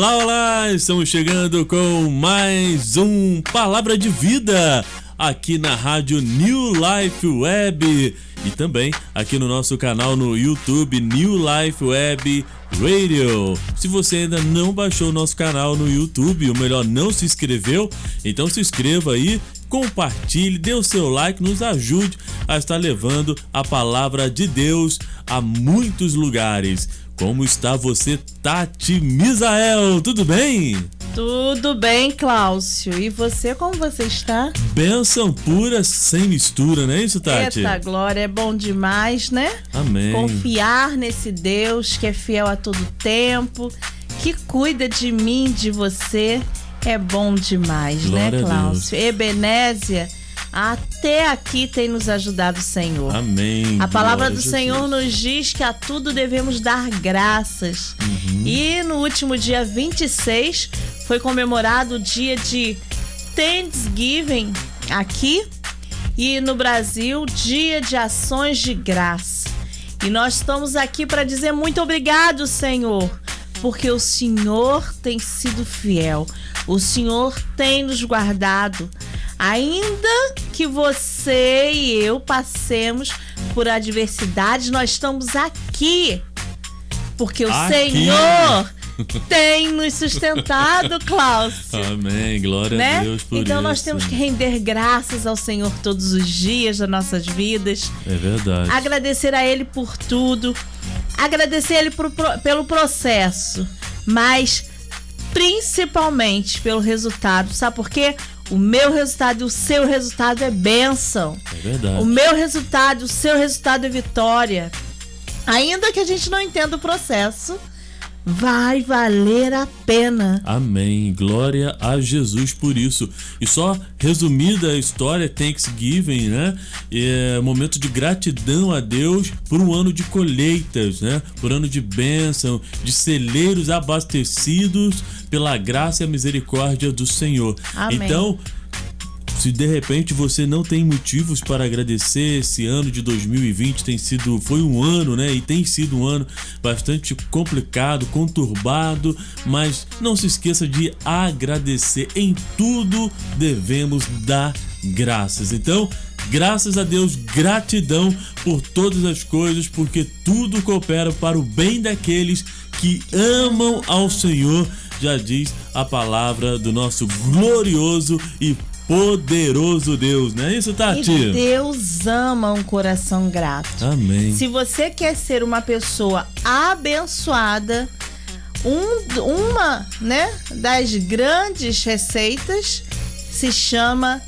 Olá, olá! Estamos chegando com mais um Palavra de Vida aqui na rádio New Life Web e também aqui no nosso canal no YouTube New Life Web Radio. Se você ainda não baixou o nosso canal no YouTube, ou melhor, não se inscreveu, então se inscreva aí, compartilhe, dê o seu like, nos ajude a estar levando a palavra de Deus a muitos lugares. Como está você, Tati Misael? Tudo bem? Tudo bem, Cláudio. E você, como você está? Bênção pura, sem mistura, não é isso, Tati? Eita glória, é bom demais, né? Amém. Confiar nesse Deus que é fiel a todo tempo, que cuida de mim, de você, é bom demais, Glória, né, Cláudio? Ebenésia, até aqui tem nos ajudado o Senhor. Amém. A palavra do Jesus. Senhor nos diz que a tudo devemos dar graças. E no último dia 26 foi comemorado o dia de Thanksgiving aqui e no Brasil, dia de ações de graça. E nós estamos aqui para dizer muito obrigado, Senhor, porque o Senhor tem sido fiel. O Senhor tem nos guardado. Ainda que você e eu passemos por adversidades, nós estamos aqui. Porque o Senhor tem nos sustentado, Cláudio. Amém, glória a Deus por então isso. nós temos que render graças ao Senhor todos os dias das nossas vidas. É verdade. Agradecer a Ele por tudo. Agradecer a Ele pelo processo. Mas principalmente pelo resultado. Sabe por quê? O meu resultado e o seu resultado é bênção. É verdade. O meu resultado e o seu resultado é vitória. Ainda que a gente não entenda o processo, vai valer a pena. Amém, glória a Jesus por isso. E só resumida a história, Thanksgiving, né? É momento de gratidão a Deus por um ano de colheitas, né? Por um ano de bênção, de celeiros abastecidos pela graça e a misericórdia do Senhor. Amém. Então, se de repente você não tem motivos para agradecer, esse ano de 2020 foi um ano, né? E tem sido um ano bastante complicado, conturbado, mas não se esqueça de agradecer. Em tudo devemos dar graças. Então, graças a Deus, gratidão por todas as coisas, porque tudo coopera para o bem daqueles que amam ao Senhor, já diz a palavra do nosso glorioso e poderoso Deus, não é isso, Tati? E Deus ama um coração grato. Amém. Se você quer ser uma pessoa abençoada, uma, né, das grandes receitas se chama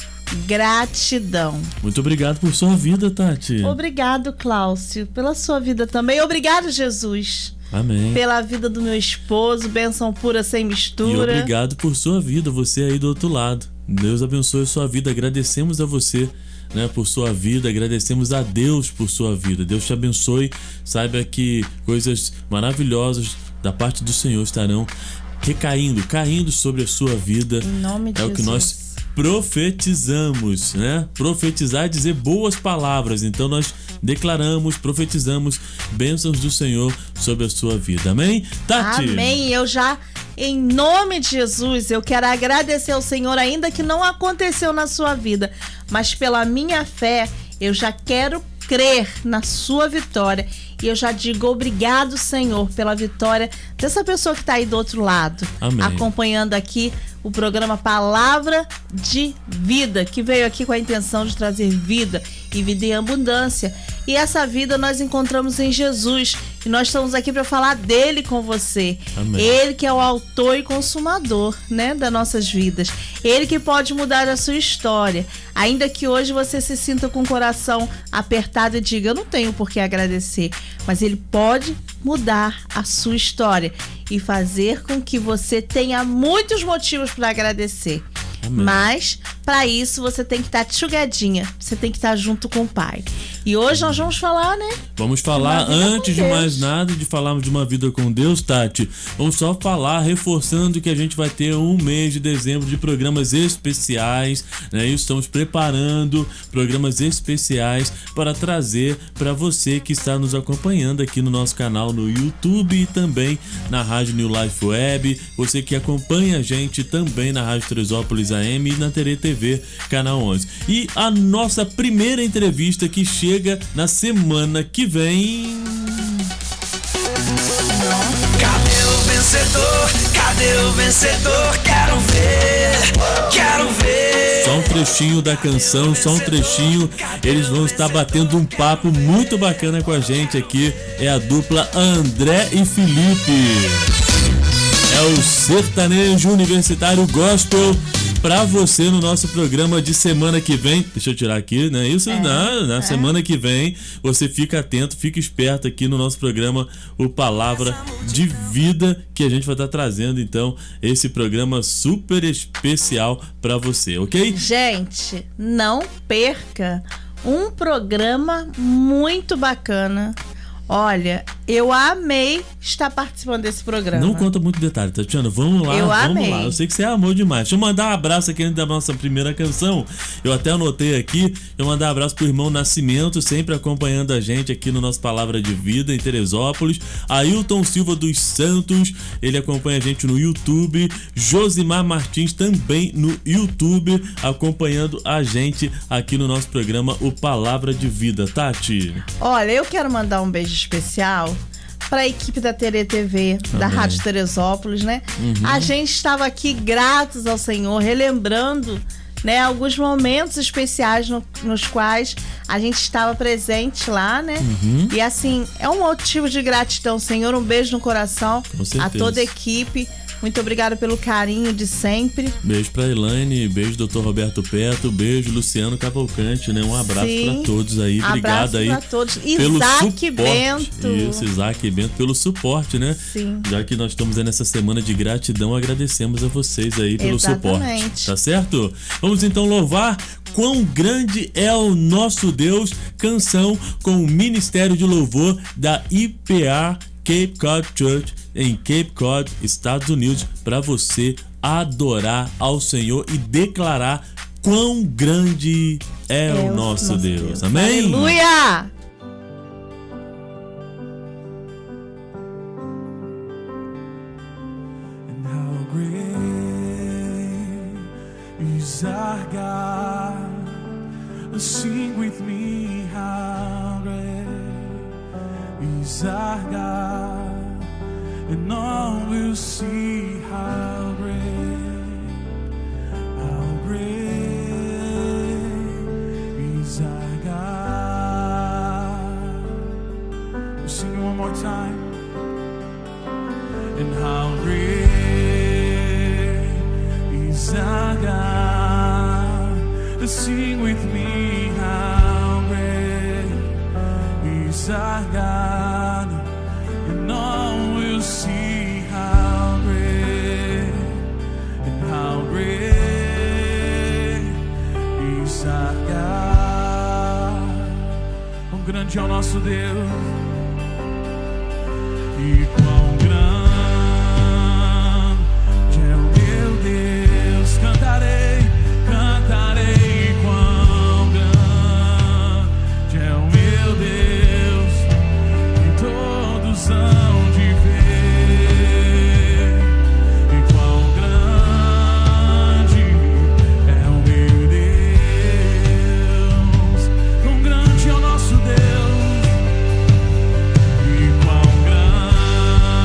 gratidão. Muito obrigado por sua vida, Tati. Obrigado, Cláudio, pela sua vida também. Obrigado, Jesus. Amém. Pela vida do meu esposo, bênção pura sem mistura. E obrigado por sua vida, você aí do outro lado. Deus abençoe a sua vida. Agradecemos a você, né, por sua vida. Agradecemos a Deus por sua vida. Deus te abençoe. Saiba que coisas maravilhosas da parte do Senhor estarão caindo sobre a sua vida. Em nome de É Jesus. o que nós profetizamos, né? Profetizar é dizer boas palavras. Então nós declaramos, profetizamos bênçãos do Senhor sobre a sua vida. Amém? Tati? Amém. Eu já, em nome de Jesus, eu quero agradecer ao Senhor, ainda que não aconteceu na sua vida, mas pela minha fé, eu já quero crer na sua vitória. E eu já digo obrigado, Senhor, pela vitória dessa pessoa que está aí do outro lado. Amém. Acompanhando aqui o programa Palavra de Vida, que veio aqui com a intenção de trazer vida e vida em abundância. E essa vida nós encontramos em Jesus. E nós estamos aqui para falar dele com você. Amém. Ele que é o autor e consumador, né, das nossas vidas. Ele que pode mudar a sua história. Ainda que hoje você se sinta com o coração apertado e diga, eu não tenho por que agradecer. Mas ele pode mudar a sua história e fazer com que você tenha muitos motivos para agradecer. Amém. Mas, para isso, você tem que estar tchugadinha. Você tem que estar junto com o Pai. E hoje nós vamos falar, né? Vamos falar, antes de mais nada, de falarmos de uma vida com Deus, Tati. Vamos só falar, reforçando que a gente vai ter um mês de dezembro de programas especiais, né? E estamos preparando programas especiais para trazer para você que está nos acompanhando aqui no nosso canal no YouTube e também na Rádio New Life Web. Você que acompanha a gente também na Rádio Teresópolis AM e na Tere TV, canal 11. E a nossa primeira entrevista que chega na semana que vem. Cadê o vencedor? Cadê o vencedor? Quero ver, quero ver. Só um trechinho da canção, só um trechinho. Eles vão estar batendo um papo muito bacana com a gente aqui. É a dupla André e Felipe. É o sertanejo universitário gospel pra você no nosso programa de semana que vem. Deixa eu tirar aqui, né? Isso na semana que vem. Você fica atento, fica esperto aqui no nosso programa, o Palavra de Vida, que a gente vai estar trazendo, então, esse programa super especial pra você, ok? Gente, não perca um programa muito bacana. Olha, eu amei estar participando desse programa. Não conta muito detalhe, Tatiana. Vamos lá, vamos lá. Eu sei que você amou demais. Deixa eu mandar um abraço aqui antes da nossa primeira canção. Eu até anotei aqui. Eu mandar um abraço pro irmão Nascimento, sempre acompanhando a gente aqui no nosso Palavra de Vida em Teresópolis. Ailton Silva dos Santos, ele acompanha a gente no YouTube. Josimar Martins também no YouTube, acompanhando a gente aqui no nosso programa, o Palavra de Vida. Tati? Olha, eu quero mandar um beijo especial para a equipe da Tere TV, da Rádio Teresópolis, né? A gente estava aqui gratos ao Senhor, relembrando, né, alguns momentos especiais nos quais a gente estava presente lá, né? E assim, é um motivo de gratidão, Senhor. Um beijo no coração a toda a equipe. Muito obrigada pelo carinho de sempre. Beijo pra Elaine, beijo Dr. Roberto Peto, beijo Luciano Cavalcante, né? Um abraço pra todos aí. Obrigado aí. Abraço pra todos. Pelo Isaac suporte. Bento. Isso, Isaac Bento, pelo suporte, né? Sim. Já que nós estamos aí nessa semana de gratidão, agradecemos a vocês aí pelo suporte. Tá certo? Vamos então louvar Quão Grande é o Nosso Deus, canção com o Ministério de Louvor da IPA Cape Cod Church em Cape Cod, Estados Unidos, para você adorar ao Senhor e declarar quão grande é o nosso Deus. Amém? Aleluia! And how great is our God. Sing with me, how great is our God. And all will see how great is our God. We'll sing it one more time. And how great is our God. Sing with me, how great is our God. And all will see how great and how great is our God. Quão grande é o nosso Deus, e quão grande é o meu Deus. Cantarei, cantarei, quão grande é o meu Deus, e todos hão de ver, e quão grande é o meu Deus, quão grande é o nosso Deus, e quão grande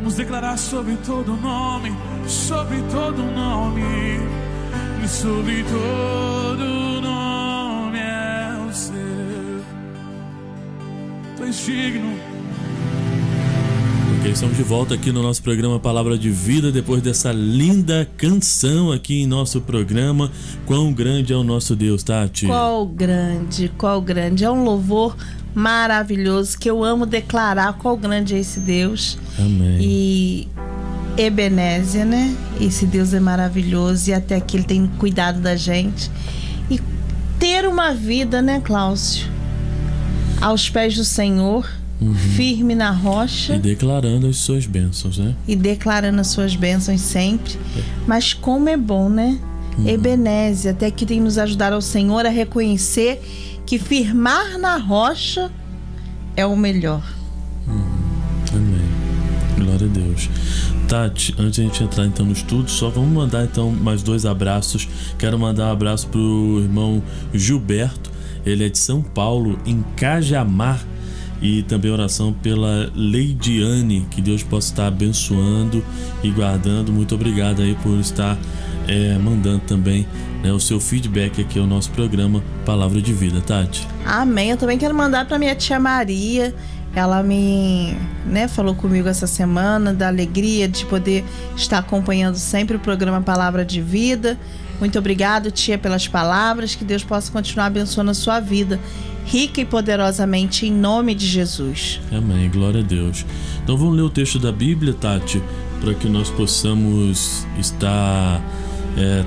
Vamos declarar sobre todo nome, sobre todo nome, e sobre todo nome é o seu. Tu és digno. Ok, estamos de volta aqui no nosso programa Palavra de Vida, depois dessa linda canção aqui em nosso programa. Quão grande é o nosso Deus, Tati? Qual grande, qual grande. É um louvor maravilhoso que eu amo declarar qual grande é esse Deus. Amém. E Ebenezer, né? Esse Deus é maravilhoso e até aqui Ele tem cuidado da gente. E ter uma vida, né, Cláudio? Aos pés do Senhor, firme na rocha. E declarando as suas bênçãos, né? E declarando as suas bênçãos sempre. Mas como é bom, né? Ebenezer, até que tem nos ajudado ao Senhor a reconhecer que firmar na rocha é o melhor. Amém. Glória a Deus. Tati, antes de a gente entrar então no estudo, só vamos mandar então mais 2 abraços. Quero mandar um abraço pro irmão Gilberto, ele é de São Paulo, em Cajamar. E também oração pela Leidiane, que Deus possa estar abençoando e guardando. Muito obrigado aí por estar mandando também, né, o seu feedback aqui ao nosso programa Palavra de Vida, Tati. Amém. Eu também quero mandar para minha tia Maria. Ela me, falou comigo essa semana da alegria de poder estar acompanhando sempre o programa Palavra de Vida. Muito obrigado, tia, pelas palavras. Que Deus possa continuar abençoando a sua vida, rica e poderosamente, em nome de Jesus. Amém, glória a Deus. Então vamos ler o texto da Bíblia, Tati, para que nós possamos estar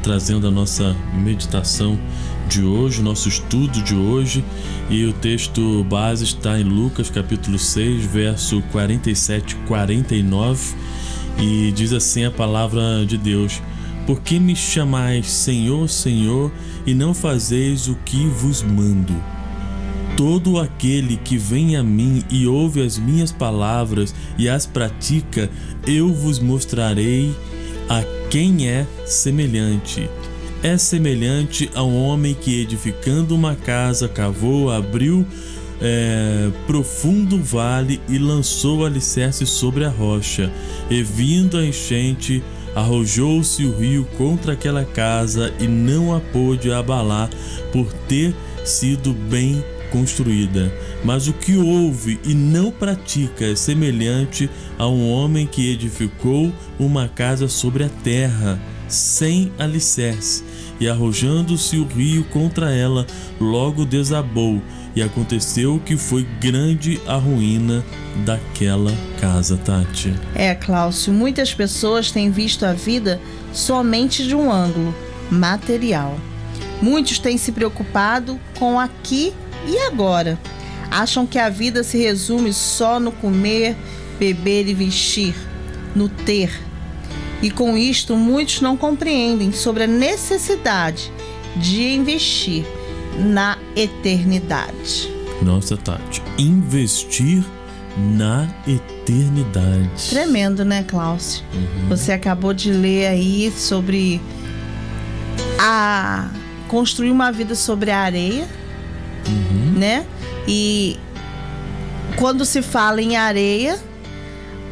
trazendo a nossa meditação de hoje, nosso estudo de hoje. E o texto base está em Lucas capítulo 6, verso 47 e 49, e diz assim a palavra de Deus: por que me chamais Senhor, Senhor, e não fazeis o que vos mando? Todo aquele que vem a mim e ouve as minhas palavras e as pratica, eu vos mostrarei a quem é semelhante. É semelhante a um homem que, edificando uma casa, cavou, abriu profundo vale e lançou o alicerce sobre a rocha. E vindo a enchente, arrojou-se o rio contra aquela casa e não a pôde abalar, por ter sido bem construída. Mas o que ouve e não pratica é semelhante a um homem que edificou uma casa sobre a terra, sem alicerce, e arrojando-se o rio contra ela, logo desabou, e aconteceu que foi grande a ruína daquela casa, Tati. Cláudio, muitas pessoas têm visto a vida somente de um ângulo material. Muitos têm se preocupado com aqui e agora. Acham que a vida se resume só no comer, beber e vestir, no ter. E com isto, muitos não compreendem sobre a necessidade de investir na eternidade. Nossa, Tati, investir na eternidade. Tremendo, né, Cláudio? Você acabou de ler aí sobre construir uma vida sobre a areia, né? E quando se fala em areia,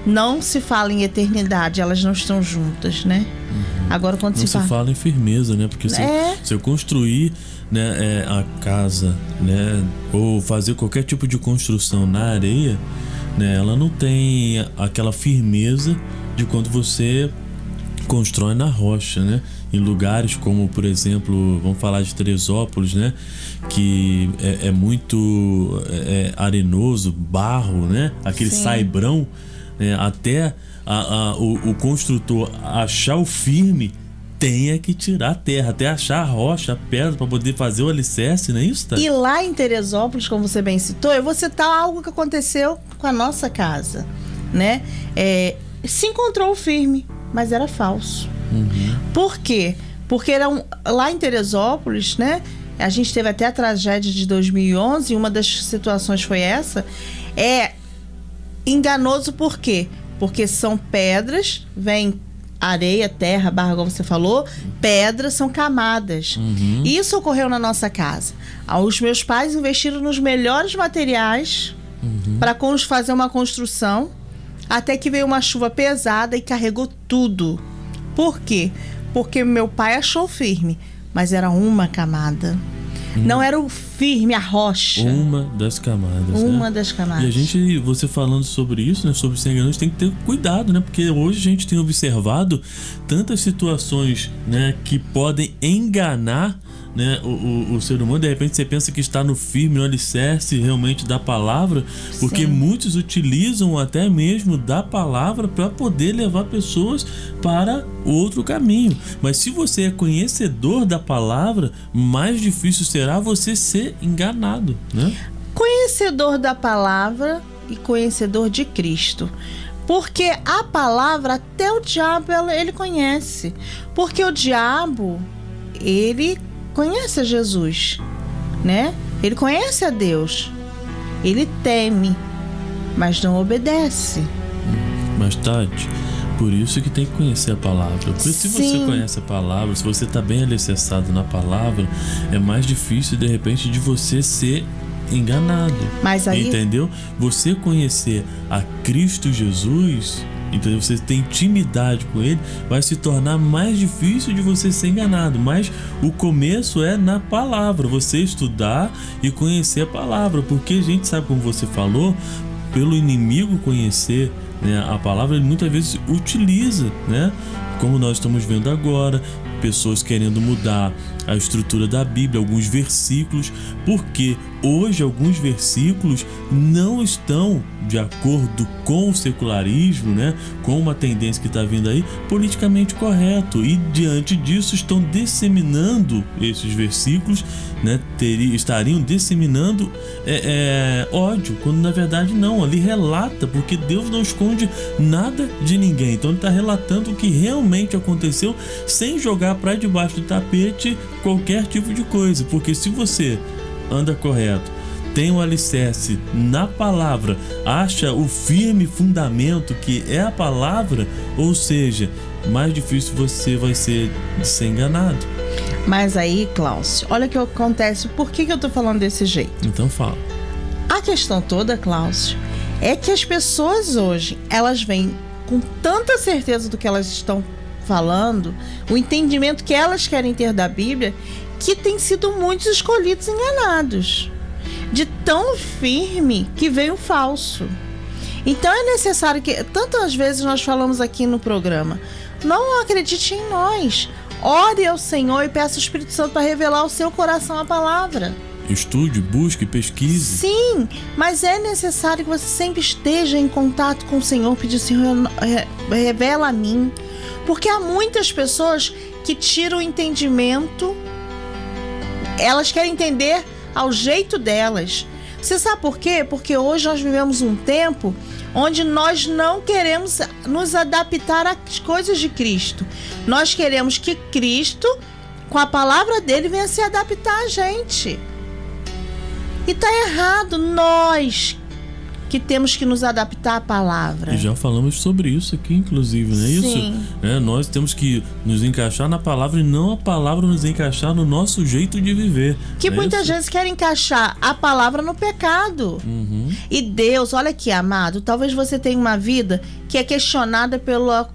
não se fala em eternidade, elas não estão juntas, né? Agora quando não se fala em firmeza, né? Porque se eu construir, né, a casa, né, ou fazer qualquer tipo de construção na areia, né, ela não tem aquela firmeza de quando você constrói na rocha, né? Em lugares como, por exemplo, vamos falar de Teresópolis, né? Que é muito arenoso, barro, né? Aquele saibrão, até o construtor achar o firme, tem que tirar a terra, até achar a rocha, a pedra, para poder fazer o alicerce, não é isso, tá? E lá em Teresópolis, como você bem citou, eu vou citar algo que aconteceu com a nossa casa, né? Se encontrou firme, mas era falso. Por quê? Porque lá em Teresópolis, né? A gente teve até a tragédia de 2011, e uma das situações foi essa. É enganoso por quê? Porque são pedras, vem areia, terra, barro, como você falou, pedras são camadas. Isso ocorreu na nossa casa. Os meus pais investiram nos melhores materiais para fazer uma construção. Até que veio uma chuva pesada e carregou tudo. Por quê? Porque meu pai achou firme, mas era uma camada. Não era o firme, a rocha. Uma das camadas. Uma né? das camadas. E você falando sobre isso, né, sobre ser enganado, tem que ter cuidado, né? Porque hoje a gente tem observado tantas situações, né, que podem enganar, né, o ser humano. De repente você pensa que está no firme, no alicerce realmente da palavra, porque muitos utilizam até mesmo da palavra para poder levar pessoas para outro caminho. Mas se você é conhecedor da palavra, mais difícil será você ser enganado, né? Conhecedor da palavra e conhecedor de Cristo. Porque a palavra até o diabo ele conhece. Porque o diabo, ele conhece a Jesus, né? Ele conhece a Deus. Ele teme, mas não obedece. Mas Tati, por isso que tem que conhecer a palavra. Porque se você conhece a palavra, se você está bem alicerçado na palavra, é mais difícil de repente de você ser enganado. Mas aí, entendeu? Você conhecer a Cristo Jesus, entendeu? Você tem intimidade com ele, vai se tornar mais difícil de você ser enganado. Mas o começo é na palavra, você estudar e conhecer a palavra, porque a gente sabe, como você falou, pelo inimigo conhecer, né, a palavra, ele muitas vezes utiliza, né, como nós estamos vendo agora, pessoas querendo mudar a estrutura da Bíblia, alguns versículos, porque hoje alguns versículos não estão de acordo com o secularismo, né, com uma tendência que está vindo aí, politicamente correto, e diante disso estão disseminando esses versículos, né, estariam disseminando ódio, quando na verdade não, ali relata, porque Deus não esconde nada de ninguém, então ele está relatando o que realmente aconteceu, sem jogar para debaixo do tapete qualquer tipo de coisa, porque se você anda correto, tem um alicerce na palavra, acha o firme fundamento que é a palavra, ou seja, mais difícil você vai ser de ser enganado. Mas aí, Cláudio, olha o que acontece. Por que eu tô falando desse jeito? Então fala. A questão toda, Cláudio, é que as pessoas hoje, elas vêm com tanta certeza do que elas estão falando, o entendimento que elas querem ter da Bíblia, que tem sido muitos escolhidos enganados. De tão firme que veio falso. Então é necessário que, tantas vezes nós falamos aqui no programa, não acredite em nós. Ore ao Senhor e peça ao Espírito Santo para revelar ao seu coração a palavra. Estude, busque, pesquise. Sim, mas é necessário que você sempre esteja em contato com o Senhor, pedir: Senhor, revela a mim. Porque há muitas pessoas que tiram o entendimento, elas querem entender ao jeito delas. Você sabe por quê? Porque hoje nós vivemos um tempo onde nós não queremos nos adaptar às coisas de Cristo. Nós queremos que Cristo, com a palavra dele, venha se adaptar a gente. E tá errado, nós que temos que nos adaptar à palavra. E já falamos sobre isso aqui, inclusive, não é isso? Sim. Nós temos que nos encaixar na palavra e não a palavra nos encaixar no nosso jeito de viver. Que muitas vezes querem encaixar a palavra no pecado. Uhum. E Deus, olha aqui, amado, talvez você tenha uma vida que é questionada pela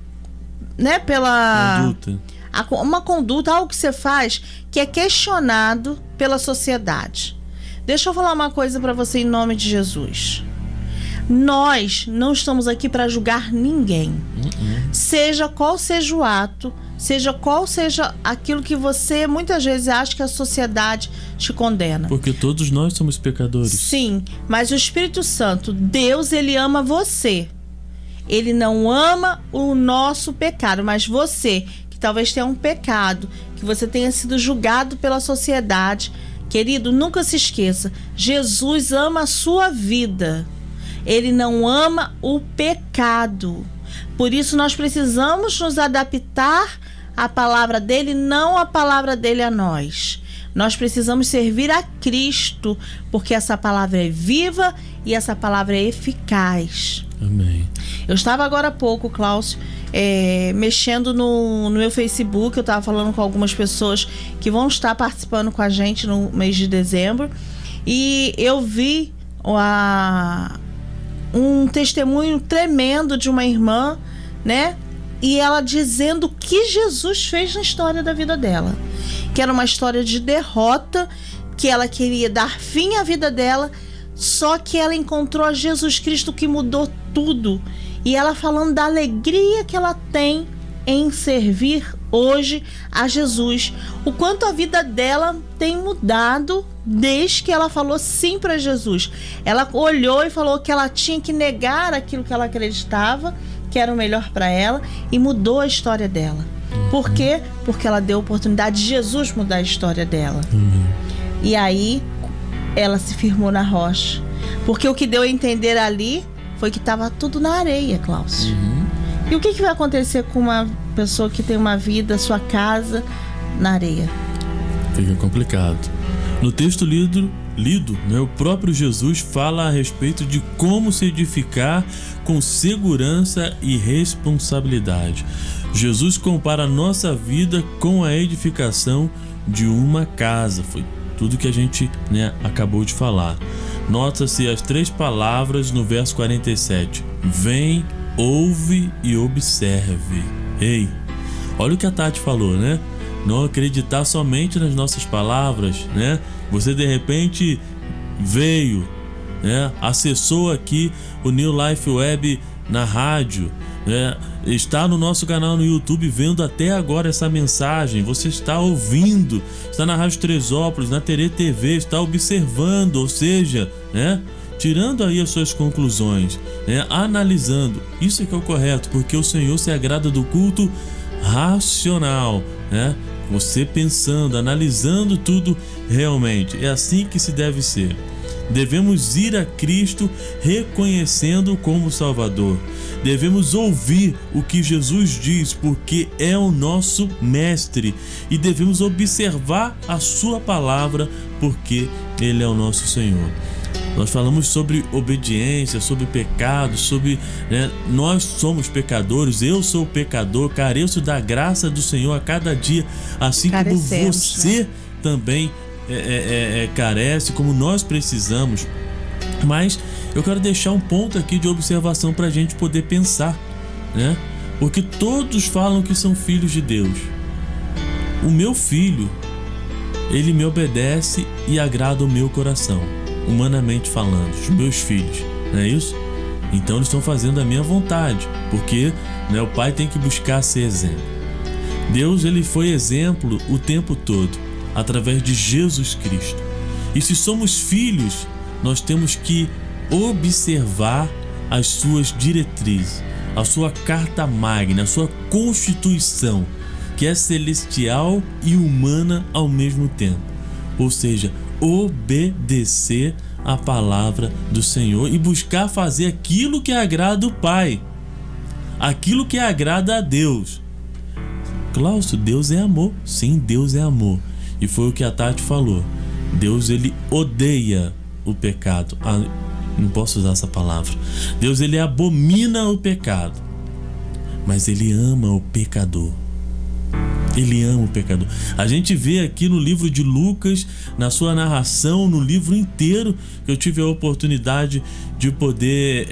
Conduta. Uma conduta, algo que você faz que é questionado pela sociedade. Deixa eu falar uma coisa para você em nome de Jesus. Nós não estamos aqui para julgar ninguém. Seja qual seja o ato, seja qual seja aquilo que você muitas vezes acha que a sociedade te condena. Porque todos nós somos pecadores. Sim, mas o Espírito Santo, Deus, ele ama você. Ele não ama o nosso pecado, mas você, que talvez tenha um pecado, que você tenha sido julgado pela sociedade, querido, nunca se esqueça, Jesus ama a sua vida. Ele não ama o pecado. Por isso nós precisamos nos adaptar à palavra dele, não a palavra dele a nós. Nós precisamos servir a Cristo, porque essa palavra é viva e essa palavra é eficaz. Amém. Eu estava agora há pouco, Cláudio, mexendo no meu Facebook. Eu estava falando com algumas pessoas que vão estar participando com a gente no mês de dezembro. E eu vi um testemunho tremendo de uma irmã, né? E ela dizendo o que Jesus fez na história da vida dela. Que era uma história de derrota, que ela queria dar fim à vida dela, só que ela encontrou a Jesus Cristo que mudou tudo. E ela falando da alegria que ela tem em servir hoje a Jesus. O quanto a vida dela tem mudado desde que ela falou sim para Jesus. Ela olhou e falou que ela tinha que negar aquilo que ela acreditava que era o melhor para ela, e mudou a história dela. Por quê? Porque ela deu a oportunidade de Jesus mudar a história dela. E aí ela se firmou na rocha. Porque o que deu a entender ali foi que estava tudo na areia, Cláudio. E o que vai acontecer com uma pessoa que tem uma vida, sua casa, na areia? Fica complicado. No texto lido, né, o próprio Jesus fala a respeito de como se edificar com segurança e responsabilidade. Jesus compara a nossa vida com a edificação de uma casa. Foi tudo que a gente, né, acabou de falar. Nota-se as 3 palavras no verso 47. Vem, ouve e observe. Ei, olha o que a Tati falou, né? Não acreditar somente nas nossas palavras, né? Você de repente veio, né? Acessou aqui o New Life Web na rádio, né? Está no nosso canal no YouTube vendo até agora essa mensagem. Você está ouvindo, está na Rádio Tresópolis, na Terê TV, está observando, ou seja, né? Tirando aí as suas conclusões, né? Analisando. Isso é que é o correto, porque o Senhor se agrada do culto racional, né? Você pensando, analisando tudo realmente. É assim que se deve ser. Devemos ir a Cristo reconhecendo como Salvador. Devemos ouvir o que Jesus diz, porque é o nosso mestre. E devemos observar a sua palavra, porque Ele é o nosso Senhor. Nós falamos sobre obediência, sobre pecado, sobre, né, nós somos pecadores, eu sou pecador, careço da graça do Senhor a cada dia, assim como você, né, também carece, como nós precisamos. Mas eu quero deixar um ponto aqui de observação para a gente poder pensar, né? Porque todos falam que são filhos de Deus. O meu filho, ele me obedece e agrada o meu coração. Humanamente falando, os meus filhos, não é isso? Então eles estão fazendo a minha vontade, porque, né, o pai tem que buscar ser exemplo. Deus, ele foi exemplo o tempo todo, através de Jesus Cristo. E se somos filhos, nós temos que observar as suas diretrizes, a sua carta magna, a sua constituição, que é celestial e humana ao mesmo tempo. Ou seja, obedecer a palavra do Senhor e buscar fazer aquilo que agrada o Pai, aquilo que agrada a Deus. Cláudio, Deus é amor. Sim, Deus é amor. E foi o que a Tati falou. Deus, ele odeia o pecado. Não posso usar essa palavra. Deus, ele abomina o pecado, mas ele ama o pecador. Ele ama o pecador. A gente vê aqui no livro de Lucas, na sua narração, no livro inteiro, que eu tive a oportunidade de poder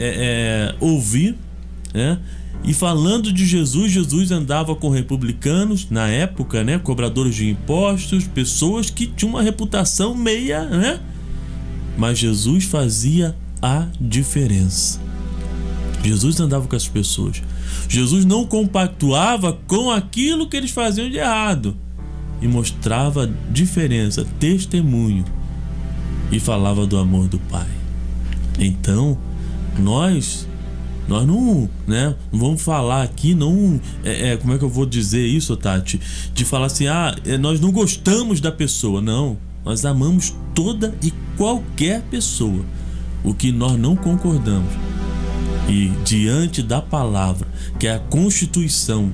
ouvir, né? E falando de Jesus, Jesus andava com republicanos na época, né? Cobradores de impostos, pessoas que tinham uma reputação meia, né? Mas Jesus fazia a diferença. Jesus andava com essas pessoas. Jesus não compactuava com aquilo que eles faziam de errado e mostrava diferença, testemunho, e falava do amor do Pai. Então, nós não, né, não vamos falar aqui, não, como é que eu vou dizer isso, Tati? De falar assim, nós não gostamos da pessoa. Não, nós amamos toda e qualquer pessoa. O que nós não concordamos, e diante da palavra, que é a Constituição,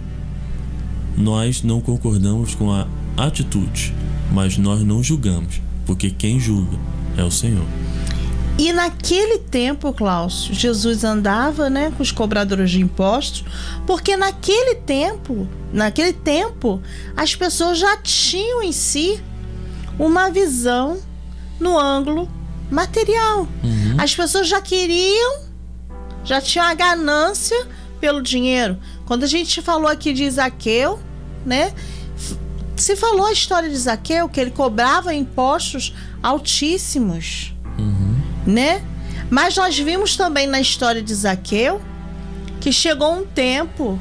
nós não concordamos com a atitude, mas nós não julgamos, porque quem julga é o Senhor. E naquele tempo, Cláudio, Jesus andava, né, com os cobradores de impostos, porque naquele tempo, as pessoas já tinham em si uma visão no ângulo material. As pessoas já queriam já tinha uma ganância pelo dinheiro. Quando a gente falou aqui de Zaqueu, né? Se falou a história de Zaqueu, que ele cobrava impostos altíssimos, né? Mas nós vimos também na história de Zaqueu que chegou um tempo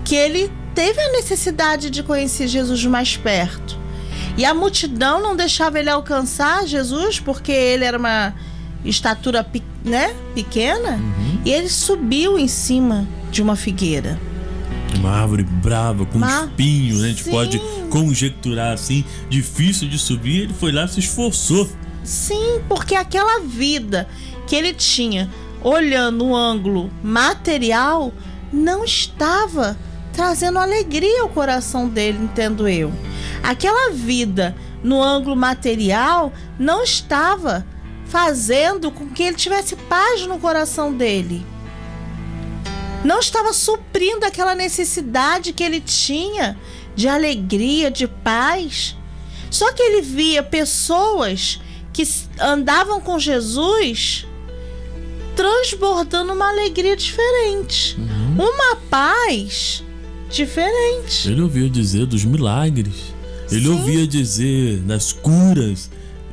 que ele teve a necessidade de conhecer Jesus mais perto. E a multidão não deixava ele alcançar Jesus, porque ele era uma estatura, né, pequena, e ele subiu em cima de uma figueira. Uma árvore brava, com espinho, né? A gente pode conjecturar assim, difícil de subir, ele foi lá e se esforçou. Sim, porque aquela vida que ele tinha, olhando o ângulo material, não estava trazendo alegria ao coração dele, entendo eu. Aquela vida no ângulo material não estava fazendo com que ele tivesse paz no coração dele. Não estava suprindo aquela necessidade que ele tinha de alegria, de paz. Só que ele via pessoas que andavam com Jesus transbordando uma alegria diferente, uma paz diferente. Ele ouvia dizer dos milagres, ele ouvia dizer das curas.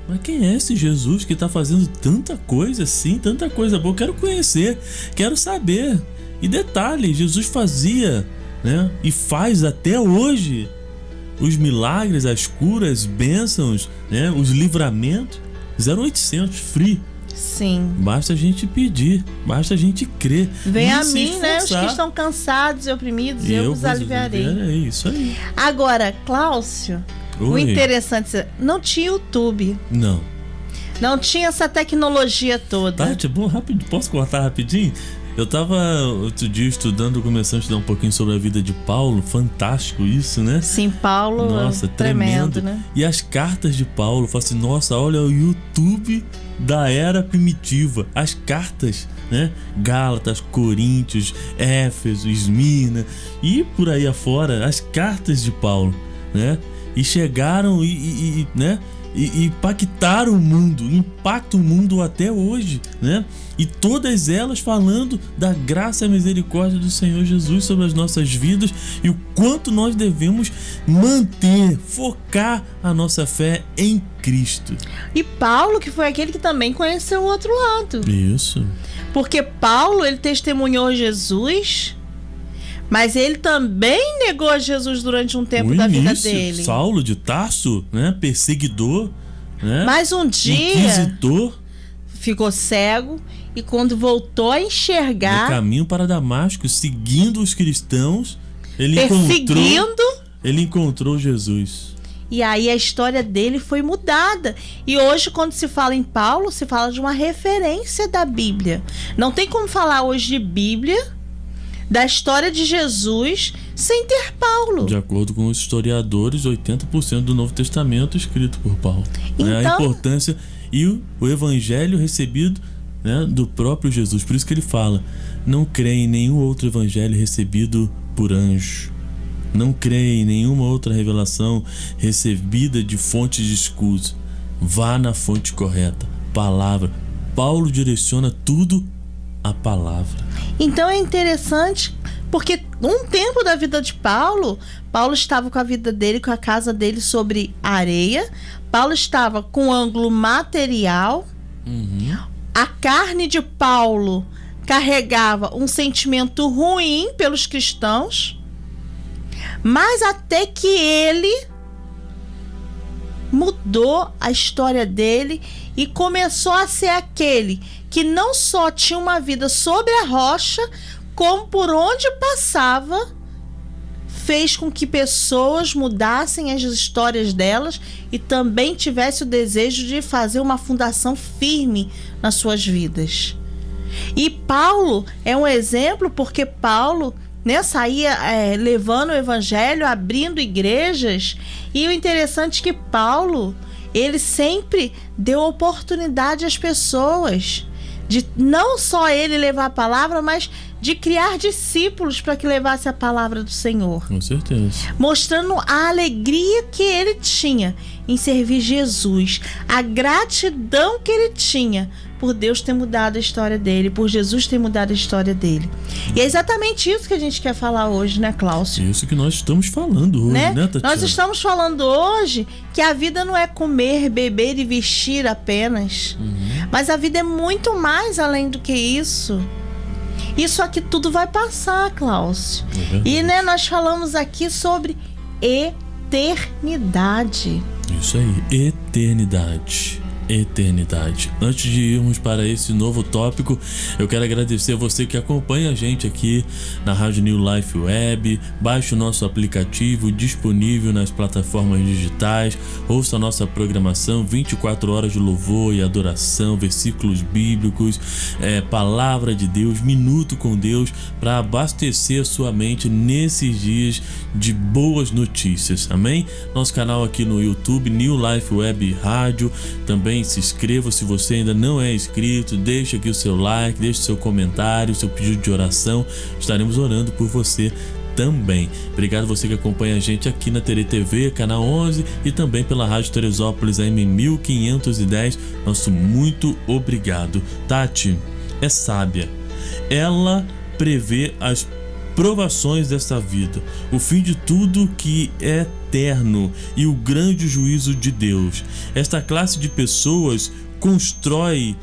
Mas quem é esse Jesus que está fazendo tanta coisa assim, tanta coisa boa? Eu quero conhecer, quero saber. E detalhe, Jesus fazia, né, e faz até hoje os milagres, as curas, as bênçãos, né, os livramentos. 0800 free. Sim. Basta a gente pedir, basta a gente crer. Vem a mim, né, os que estão cansados e oprimidos, eu vos aliviarei. É isso aí. Agora, Cláudio, o interessante, não tinha YouTube. Não tinha essa tecnologia toda. Tati, bom, rápido, posso cortar rapidinho? Eu tava outro dia estudando, começando a estudar um pouquinho sobre a vida de Paulo. Fantástico isso, né? Sim, Paulo. Nossa, tremendo, né? E as cartas de Paulo, eu falo assim, nossa, olha o YouTube da era primitiva. As cartas, né? Gálatas, Coríntios, Éfeso, Esmirna e por aí afora, as cartas de Paulo, né? E chegaram né? E impactaram o mundo, impactam o mundo até hoje, né? E todas elas falando da graça e misericórdia do Senhor Jesus sobre as nossas vidas e o quanto nós devemos manter, focar a nossa fé em Cristo. E Paulo, que foi aquele que também conheceu o outro lado. Isso. Porque Paulo, ele testemunhou Jesus, mas ele também negou a Jesus durante um tempo da vida dele. Saulo de Tarso, né? Perseguidor, né? Mas um dia inquisidor, ficou cego e quando voltou a enxergar, no caminho para Damasco, seguindo os cristãos, ele encontrou Jesus. E aí a história dele foi mudada. E hoje, quando se fala em Paulo, se fala de uma referência da Bíblia. Não tem como falar hoje de Bíblia, da história de Jesus, sem ter Paulo. De acordo com os historiadores, 80% do Novo Testamento escrito por Paulo. Então, a importância e o evangelho recebido, né, do próprio Jesus. Por isso que ele fala, não creia em nenhum outro evangelho recebido por anjo. Não creia em nenhuma outra revelação recebida de fontes de escusa. Vá na fonte correta. Palavra. Paulo direciona tudo à palavra. Então é interessante, porque um tempo da vida de Paulo estava com a vida dele, com a casa dele sobre areia. Paulo estava com ângulo material. A carne de Paulo carregava um sentimento ruim pelos cristãos. Mas até que ele mudou a história dele e começou a ser aquele que não só tinha uma vida sobre a rocha, como por onde passava, fez com que pessoas mudassem as histórias delas e também tivesse o desejo de fazer uma fundação firme nas suas vidas. E Paulo é um exemplo, porque Paulo, né, saía levando o evangelho, abrindo igrejas. E o interessante é que Paulo, ele sempre deu oportunidade às pessoas de não só ele levar a palavra, mas de criar discípulos para que levasse a palavra do Senhor. Com certeza. Mostrando a alegria que ele tinha em servir Jesus, a gratidão que ele tinha por Deus ter mudado a história dele, por Jesus ter mudado a história dele. E é exatamente isso que a gente quer falar hoje, né, Cláudio? Isso que nós estamos falando hoje, né, Tatiana? Nós estamos falando hoje que a vida não é comer, beber e vestir apenas, mas a vida é muito mais além do que isso. Isso aqui tudo vai passar, Cláudio. E né, nós falamos aqui sobre eternidade. Isso aí, eternidade. Eternidade. Antes de irmos para esse novo tópico, eu quero agradecer a você que acompanha a gente aqui na Rádio New Life Web. Baixe o nosso aplicativo disponível nas plataformas digitais. Ouça a nossa programação 24 horas de louvor e adoração, versículos bíblicos, palavra de Deus, minuto com Deus, para abastecer a sua mente nesses dias de boas notícias. Amém? Nosso canal aqui no YouTube, New Life Web Rádio. Também se inscreva se você ainda não é inscrito, deixe aqui o seu like, deixe o seu comentário, o seu pedido de oração, estaremos orando por você também. Obrigado você que acompanha a gente aqui na Tere TV, canal 11 e também pela Rádio Teresópolis AM 1510, nosso muito obrigado. Tati é sábia, ela prevê as provações desta vida, o fim de tudo que é eterno e o grande juízo de Deus. Esta classe de pessoas constrói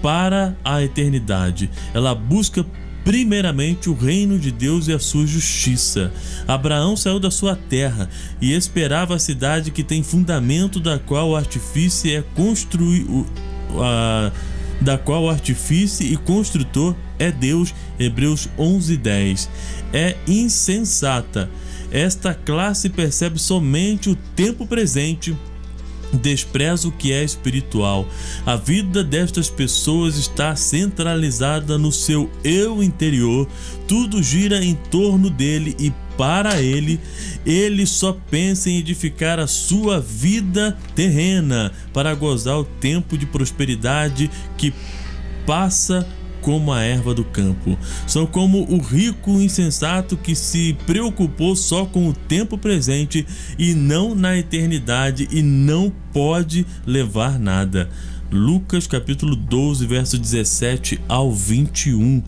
para a eternidade. Ela busca primeiramente o reino de Deus e a sua justiça. Abraão saiu da sua terra e esperava a cidade que tem fundamento, da qual o artifício e construtor é Deus. Hebreus 11:10. É insensata. Esta classe percebe somente o tempo presente, despreza o que é espiritual. A vida destas pessoas está centralizada no seu eu interior. Tudo gira em torno dele e para ele. Ele só pensa em edificar a sua vida terrena para gozar o tempo de prosperidade que passa como a erva do campo. São como o rico insensato que se preocupou só com o tempo presente e não na eternidade e não pode levar nada. Lucas capítulo 12, verso 17 ao 21.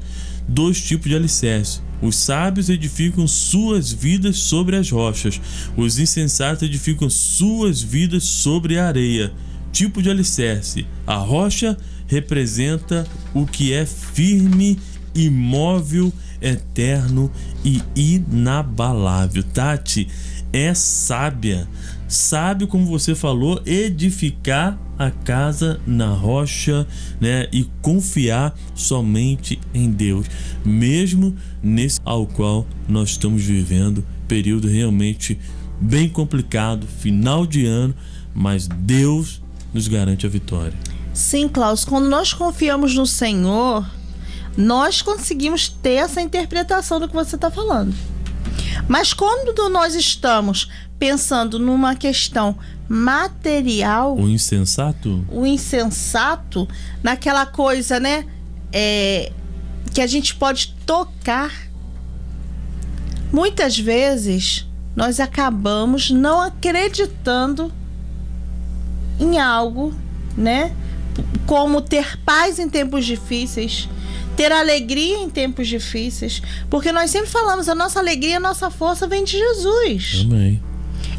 Dois tipos de alicerce. Os sábios edificam suas vidas sobre as rochas. Os insensatos edificam suas vidas sobre a areia. Tipo de alicerce. A rocha representa o que é firme, imóvel, eterno e inabalável. Tati é sábia. Sabe, como você falou, edificar a casa na rocha, né? E confiar somente em Deus, mesmo nesse ao qual nós estamos vivendo, período realmente bem complicado, final de ano, mas Deus nos garante a vitória. Sim, Cláudio, quando nós confiamos no Senhor, nós conseguimos ter essa interpretação do que você está falando. Mas quando nós estamos pensando numa questão material, o insensato, naquela coisa, né, que a gente pode tocar, muitas vezes nós acabamos não acreditando em algo, né? Como ter paz em tempos difíceis, ter alegria em tempos difíceis, porque nós sempre falamos, a nossa alegria, a nossa força vem de Jesus. Amém.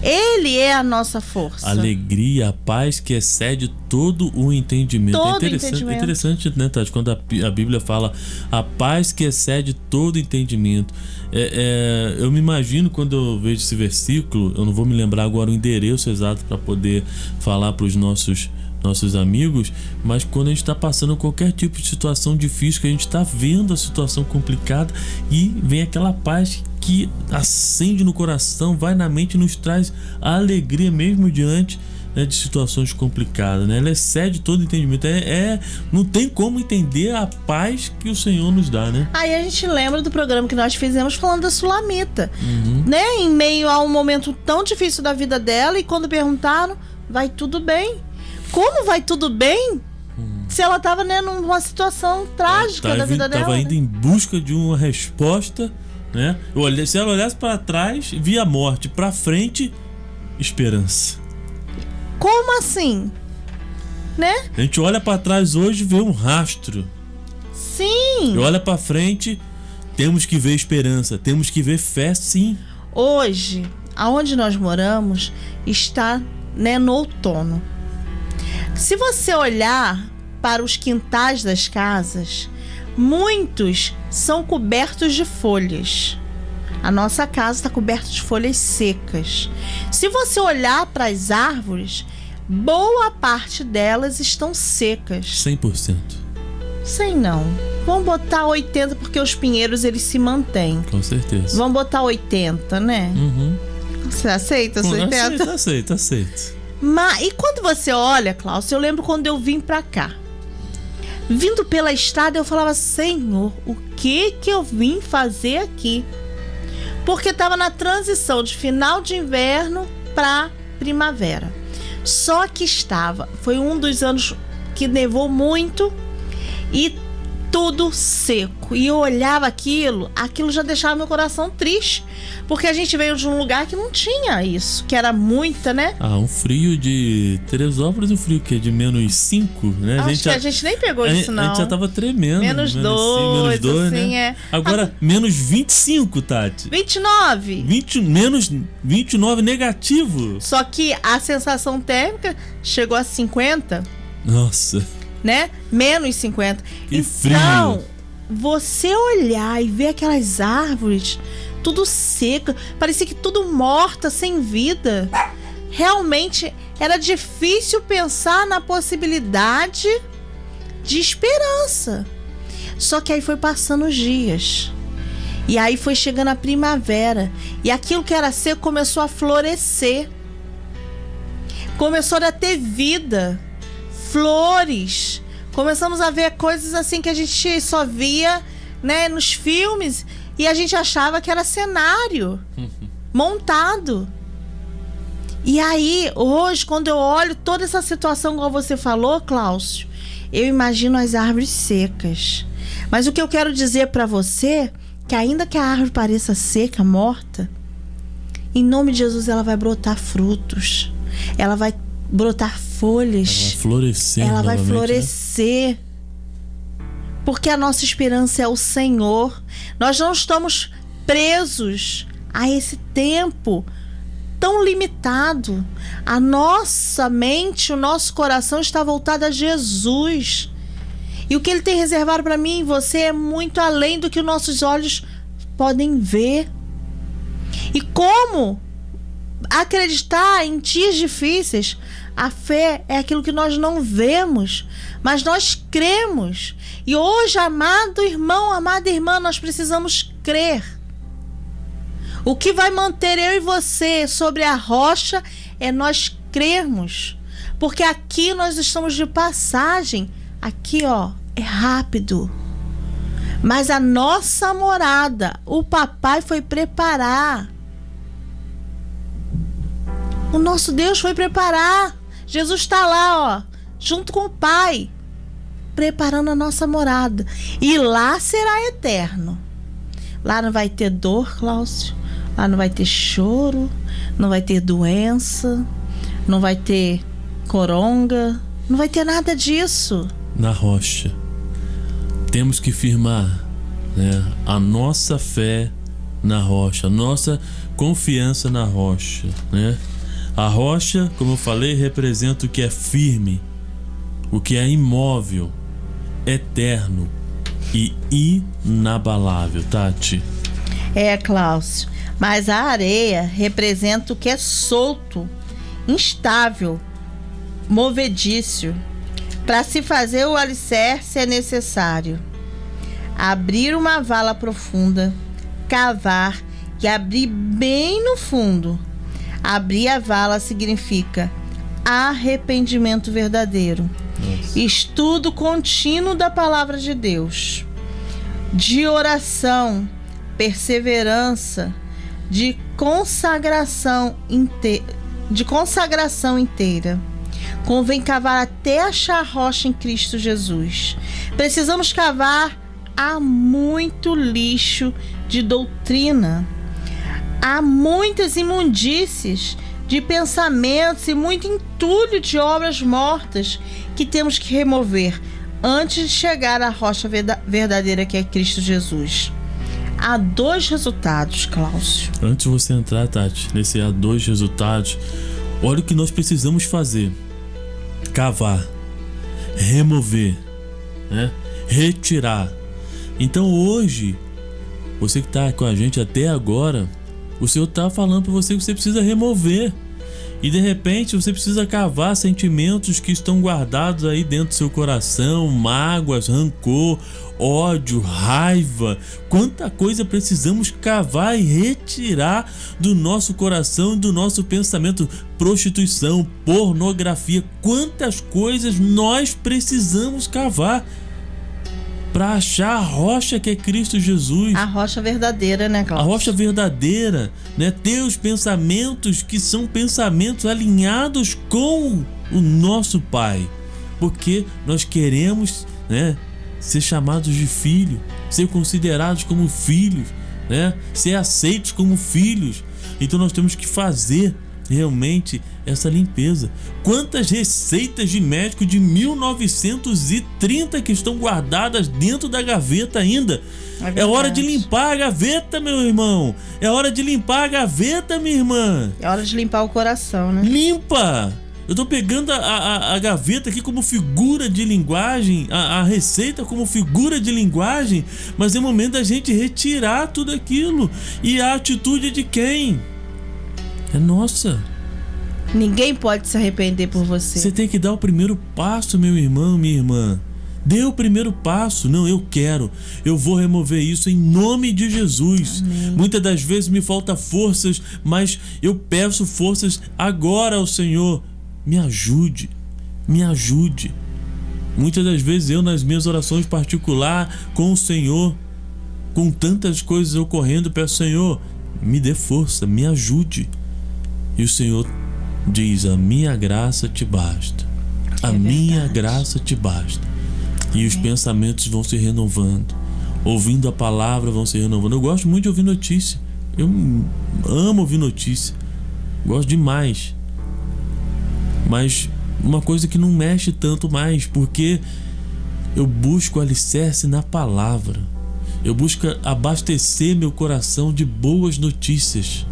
Ele é a nossa força. A alegria, a paz que excede todo o entendimento. É interessante, né, Tati, quando a Bíblia fala a paz que excede todo entendimento. Eu me imagino, quando eu vejo esse versículo, eu não vou me lembrar agora o endereço exato para poder falar para os nossos amigos, mas quando a gente está passando qualquer tipo de situação difícil, que a gente está vendo a situação complicada e vem aquela paz que acende no coração, vai na mente e nos traz a alegria mesmo diante, né, de situações complicadas, né? Ela excede todo entendimento. Não tem como entender a paz que o Senhor nos dá, né? Aí a gente lembra do programa que nós fizemos falando da Sulamita, né? Em meio a um momento tão difícil da vida dela, e quando perguntaram, vai tudo bem? Como vai tudo bem? Se ela estava, né, numa situação trágica da vida dela. Estava indo em busca de uma resposta, né? Se ela olhasse para trás, via morte. Para frente, esperança. Como assim? né? A gente olha pra trás hoje e vê um rastro. Sim. E olha pra frente, temos que ver esperança, temos que ver fé, sim. Hoje, aonde nós moramos, está, né, no outono. Se você olhar para os quintais das casas, muitos são cobertos de folhas. A nossa casa está coberta de folhas secas. Se você olhar para as árvores, boa parte delas estão secas. 100%. Sei não. Vamos botar 80 porque os pinheiros eles se mantêm. Com certeza. Vamos botar 80, né? Uhum. Você aceita os 80? Aceito. E quando você olha, Cláudio, eu lembro quando eu vim pra cá. Vindo pela estrada, eu falava, Senhor, o que eu vim fazer aqui? Porque estava na transição de final de inverno para primavera. Só que foi um dos anos que nevou muito e tudo seco. E eu olhava aquilo já deixava meu coração triste. Porque a gente veio de um lugar que não tinha isso, que era muita, né? Um frio de Teresópolis, um frio que é de -5, né? Acho que a gente nem pegou isso, não. A gente já tava tremendo. -2, assim, né? É. Agora, -25, Tati. 29. Menos 29 negativo. Só que a sensação térmica chegou a 50. Nossa. Né? -50. Que então, frio. Você olhar e ver aquelas árvores tudo seca, parecia que tudo morta, sem vida. Realmente era difícil pensar na possibilidade de esperança. Só que aí foi passando os dias. E aí foi chegando a primavera. E aquilo que era seco começou a florescer. Começou a ter vida. Flores. Começamos a ver coisas assim que a gente só via, né, nos filmes. E a gente achava que era cenário montado. E aí, hoje, quando eu olho toda essa situação, como você falou, Cláudio, eu imagino as árvores secas. Mas o que eu quero dizer para você, que ainda que a árvore pareça seca, morta, em nome de Jesus ela vai brotar frutos. Ela vai brotar folhas. Ela vai florescer. Né? Porque a nossa esperança é o Senhor. Nós não estamos presos a esse tempo tão limitado. A nossa mente, o nosso coração está voltado a Jesus. E o que Ele tem reservado para mim e você é muito além do que os nossos olhos podem ver. E como acreditar em dias difíceis? A fé é aquilo que nós não vemos, mas nós cremos. E hoje, amado irmão, amada irmã, nós precisamos crer. O que vai manter eu e você sobre a rocha é nós crermos. Porque aqui nós estamos de passagem. Aqui, ó, é rápido. Mas a nossa morada, o papai foi preparar. O nosso Deus foi preparar. Jesus está lá, ó, junto com o Pai, preparando a nossa morada. E lá será eterno. Lá não vai ter dor, Cláudio. Lá não vai ter choro. Não vai ter doença. Não vai ter coronga. Não vai ter nada disso. Na rocha. Temos que firmar, né, a nossa fé na rocha. A nossa confiança na rocha, né? A rocha, como eu falei, representa o que é firme, o que é imóvel, eterno e inabalável, Tati. É, Cláudio, mas a areia representa o que é solto, instável, movediço. Para se fazer o alicerce é necessário abrir uma vala profunda, cavar e abrir bem no fundo. Abrir a vala significa arrependimento verdadeiro. Nossa. Estudo contínuo da palavra de Deus, de oração, perseverança, de consagração inteira. Convém cavar até achar a rocha em Cristo Jesus. Precisamos cavar. Há muito lixo de doutrina. Há muitas imundícies de pensamentos e muito entulho de obras mortas que temos que remover antes de chegar à rocha verdadeira, que é Cristo Jesus. Há 2 resultados, Cláudio. Antes de você entrar, Tati, nesse há 2 resultados, olha o que nós precisamos fazer: cavar, remover, né? Retirar. Então hoje, você que está com a gente até agora, o Senhor está falando para você que você precisa remover. E de repente você precisa cavar sentimentos que estão guardados aí dentro do seu coração, mágoas, rancor, ódio, raiva. Quanta coisa precisamos cavar e retirar do nosso coração e do nosso pensamento. Prostituição, pornografia, quantas coisas nós precisamos cavar para achar a rocha que é Cristo Jesus. A rocha verdadeira, né, Cláudio? A rocha verdadeira, né? Ter os pensamentos que são pensamentos alinhados com o nosso Pai. Porque nós queremos, né, ser chamados de filho, ser considerados como filhos, né? Ser aceitos como filhos. Então nós temos que fazer realmente essa limpeza. Quantas receitas de médico de 1930 que estão guardadas dentro da gaveta ainda. É hora de limpar a gaveta, meu irmão. É hora de limpar a gaveta, minha irmã. É hora de limpar o coração, né? Limpa! Eu tô pegando a gaveta aqui como figura de linguagem, a receita como figura de linguagem, mas é momento da gente retirar tudo aquilo. E a atitude de quem? É nossa. Ninguém pode se arrepender por você. Você tem que dar o primeiro passo, meu irmão, minha irmã. Dê o primeiro passo. Não, eu quero. Eu vou remover isso em nome de Jesus. Amém. Muitas das vezes me falta forças, mas eu peço forças agora ao Senhor. Me ajude. Me ajude. Muitas das vezes eu, nas minhas orações particulares com o Senhor, com tantas coisas ocorrendo, peço: Senhor, me dê força, me ajude. E o Senhor diz: a minha graça te basta. A minha graça te basta. E os pensamentos vão se renovando. Ouvindo a palavra vão se renovando. Eu gosto muito de ouvir notícia. Eu amo ouvir notícia. Gosto demais. Mas uma coisa que não mexe tanto mais, porque eu busco alicerce na palavra. Eu busco abastecer meu coração de boas notícias.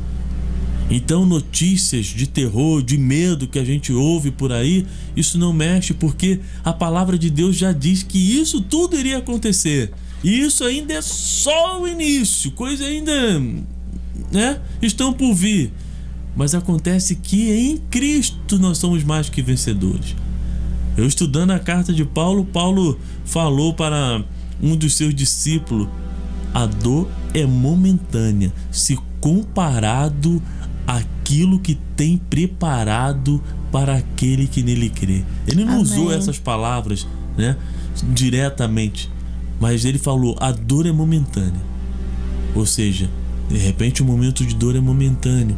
Então, notícias de terror, de medo que a gente ouve por aí, isso não mexe, porque a palavra de Deus já diz que isso tudo iria acontecer. E isso ainda é só o início, coisa ainda, né, estão por vir. Mas acontece que em Cristo nós somos mais que vencedores. Eu, estudando a carta de Paulo, Paulo falou para um dos seus discípulos: a dor é momentânea, se comparado àquilo que tem preparado para aquele que nele crê. Ele não usou essas palavras, né, diretamente, mas ele falou: a dor é momentânea. Ou seja, de repente o momento de dor é momentâneo,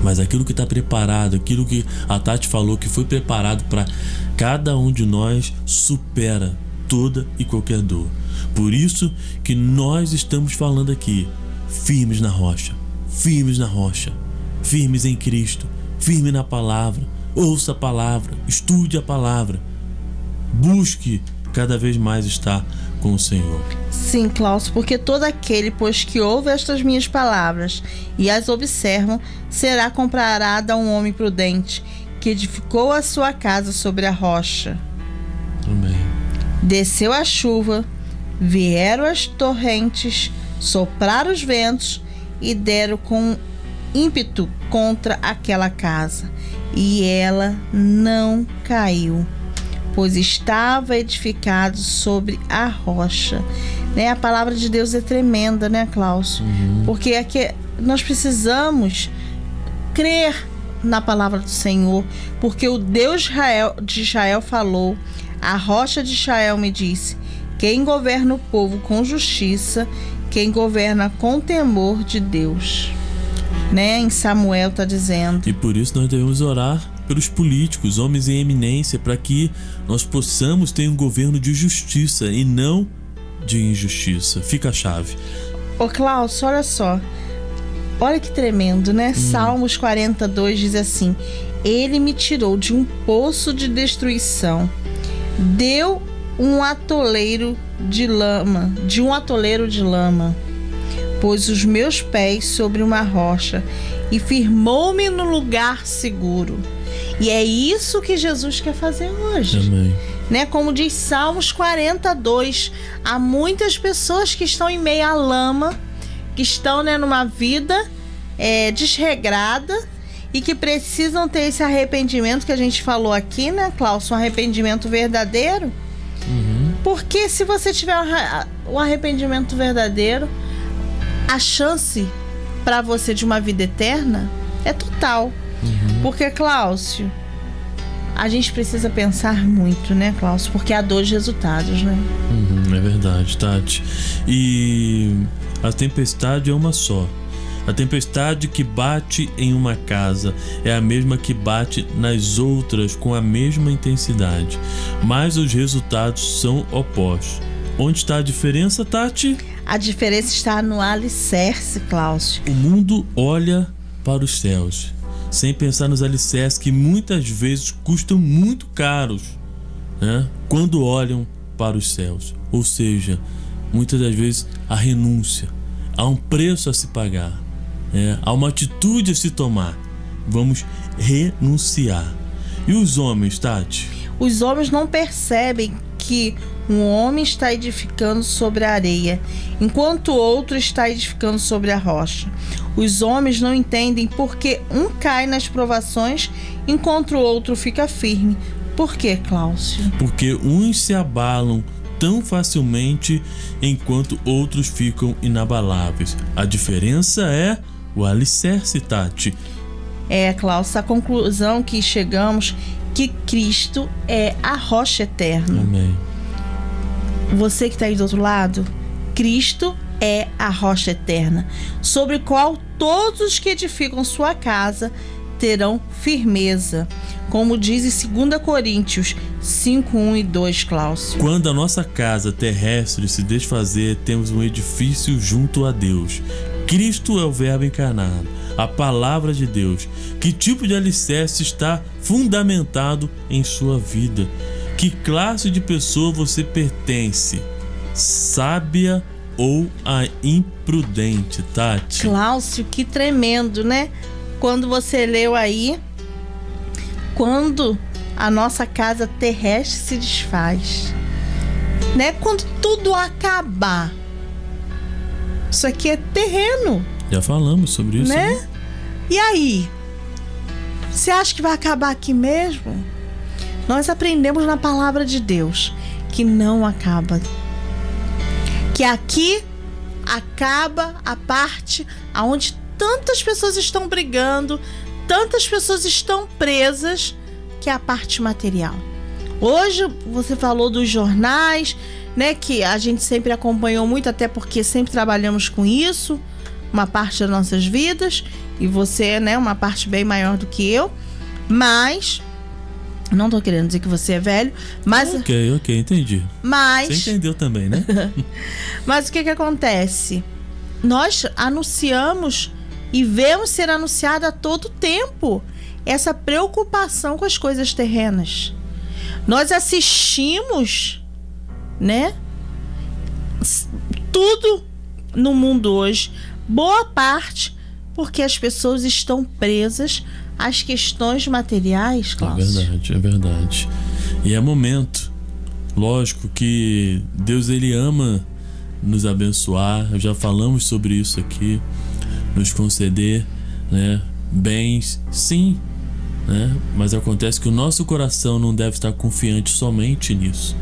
mas aquilo que está preparado, aquilo que a Tati falou que foi preparado para cada um de nós, supera toda e qualquer dor. Por isso que nós estamos falando aqui, firmes na rocha, firmes na rocha, firmes em Cristo, firme na palavra. Ouça a palavra, estude a palavra, busque cada vez mais estar com o Senhor. Sim, Cláudio, porque todo aquele, pois, que ouve estas minhas palavras e as observam, será comparado a um homem prudente que edificou a sua casa sobre a rocha. Amém. Desceu a chuva, vieram as torrentes, sopraram os ventos e deram com ímpeto contra aquela casa, e ela não caiu, pois estava edificado sobre a rocha. Né? A palavra de Deus é tremenda, né, Cláudio? Porque aqui nós precisamos crer na palavra do Senhor, porque o Deus de Israel falou, a rocha de Israel me disse: quem governa o povo com justiça, quem governa com temor de Deus. Né? Em Samuel está dizendo. E por isso nós devemos orar pelos políticos, homens em eminência, para que nós possamos ter um governo de justiça e não de injustiça. Fica a chave. Ô Cláudio, olha só, Olha que tremendo, né? Salmos 42 diz assim: Ele me tirou de um poço de destruição, deu um atoleiro de lama, pôs os meus pés sobre uma rocha e firmou-me no lugar seguro. E é isso que Jesus quer fazer hoje. Amém. Né? Como diz Salmos 42, há muitas pessoas que estão em meio à lama, que estão, né, numa vida desregrada e que precisam ter esse arrependimento que a gente falou aqui, né, Cláudio? Um arrependimento verdadeiro. Porque se você tiver um arrependimento verdadeiro, a chance para você de uma vida eterna é total. Porque, Cláudio, a gente precisa pensar muito, né, Cláudio? Porque há 2 resultados, né? É verdade, Tati. E a tempestade é uma só. A tempestade que bate em uma casa é a mesma que bate nas outras com a mesma intensidade, mas os resultados são opostos. Onde está a diferença, Tati? A diferença está no alicerce, Cláudio. O mundo olha para os céus, sem pensar nos alicerces que muitas vezes custam muito caros, né? Quando olham para os céus. Ou seja, muitas das vezes a renúncia. Há um preço a se pagar. Há uma atitude a se tomar. Vamos renunciar. E os homens, Tati? Os homens não percebem que um homem está edificando sobre a areia, enquanto o outro está edificando sobre a rocha. Os homens não entendem porque um cai nas provações, enquanto o outro fica firme. Por quê, Cláudio? Porque uns se abalam tão facilmente, enquanto outros ficam inabaláveis. A diferença é o alicerce, Tati. Cláudio, a conclusão que chegamos que Cristo é a rocha eterna. Amém. Você que está aí do outro lado, Cristo é a rocha eterna, sobre a qual todos os que edificam sua casa terão firmeza. Como diz em 2 Coríntios 5, 1 e 2, Cláudio. Quando a nossa casa terrestre se desfazer, temos um edifício junto a Deus. Cristo é o Verbo encarnado, a palavra de Deus. Que tipo de alicerce está fundamentado em sua vida? Que classe de pessoa você pertence? Sábia ou a imprudente, Tati? Cláudio, que tremendo, né? Quando você leu aí, quando a nossa casa terrestre se desfaz, né? Quando tudo acabar. Isso aqui é terreno. Já falamos sobre isso, né? E aí? Você acha que vai acabar aqui mesmo? Nós aprendemos na palavra de Deus que não acaba. Que aqui acaba a parte onde tantas pessoas estão brigando, tantas pessoas estão presas, que é a parte material. Hoje você falou dos jornais, né, que a gente sempre acompanhou muito, até porque sempre trabalhamos com isso, uma parte das nossas vidas, e você, né, uma parte bem maior do que eu, mas não tô querendo dizer que você é velho, mas... Ok, entendi. Mas... Você entendeu também, né? Mas o que acontece? Nós anunciamos e vemos ser anunciado a todo tempo essa preocupação com as coisas terrenas. Nós assistimos, né, tudo no mundo hoje, boa parte, porque as pessoas estão presas às questões materiais, Cláudio. É verdade. E é momento. Lógico que Deus, ele ama nos abençoar. Já falamos sobre isso aqui. Nos conceder, né, bens, sim, né? Mas acontece que o nosso coração não deve estar confiante somente nisso,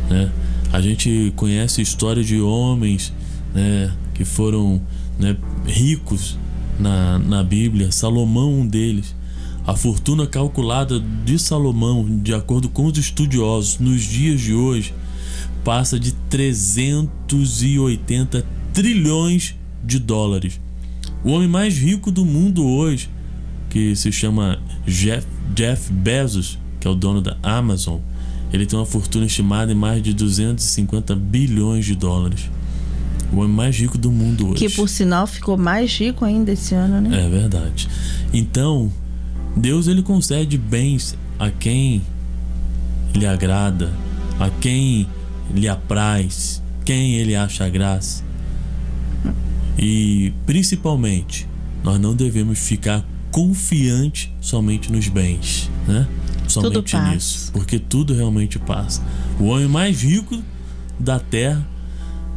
né? A gente conhece a história de homens, né, que foram, né, ricos na Bíblia. Salomão, um deles. A fortuna calculada de Salomão, de acordo com os estudiosos, nos dias de hoje, passa de 380 trilhões de dólares. O homem mais rico do mundo hoje, que se chama Jeff Bezos, que é o dono da Amazon, ele tem uma fortuna estimada em mais de 250 bilhões de dólares. O homem mais rico do mundo hoje. Que, por sinal, ficou mais rico ainda esse ano, né? É verdade. Então, Deus, ele concede bens a quem lhe agrada, a quem lhe apraz, quem ele acha graça. E, principalmente, nós não devemos ficar confiantes somente nos bens, né? Somente nisso. Porque tudo realmente passa. O homem mais rico da terra,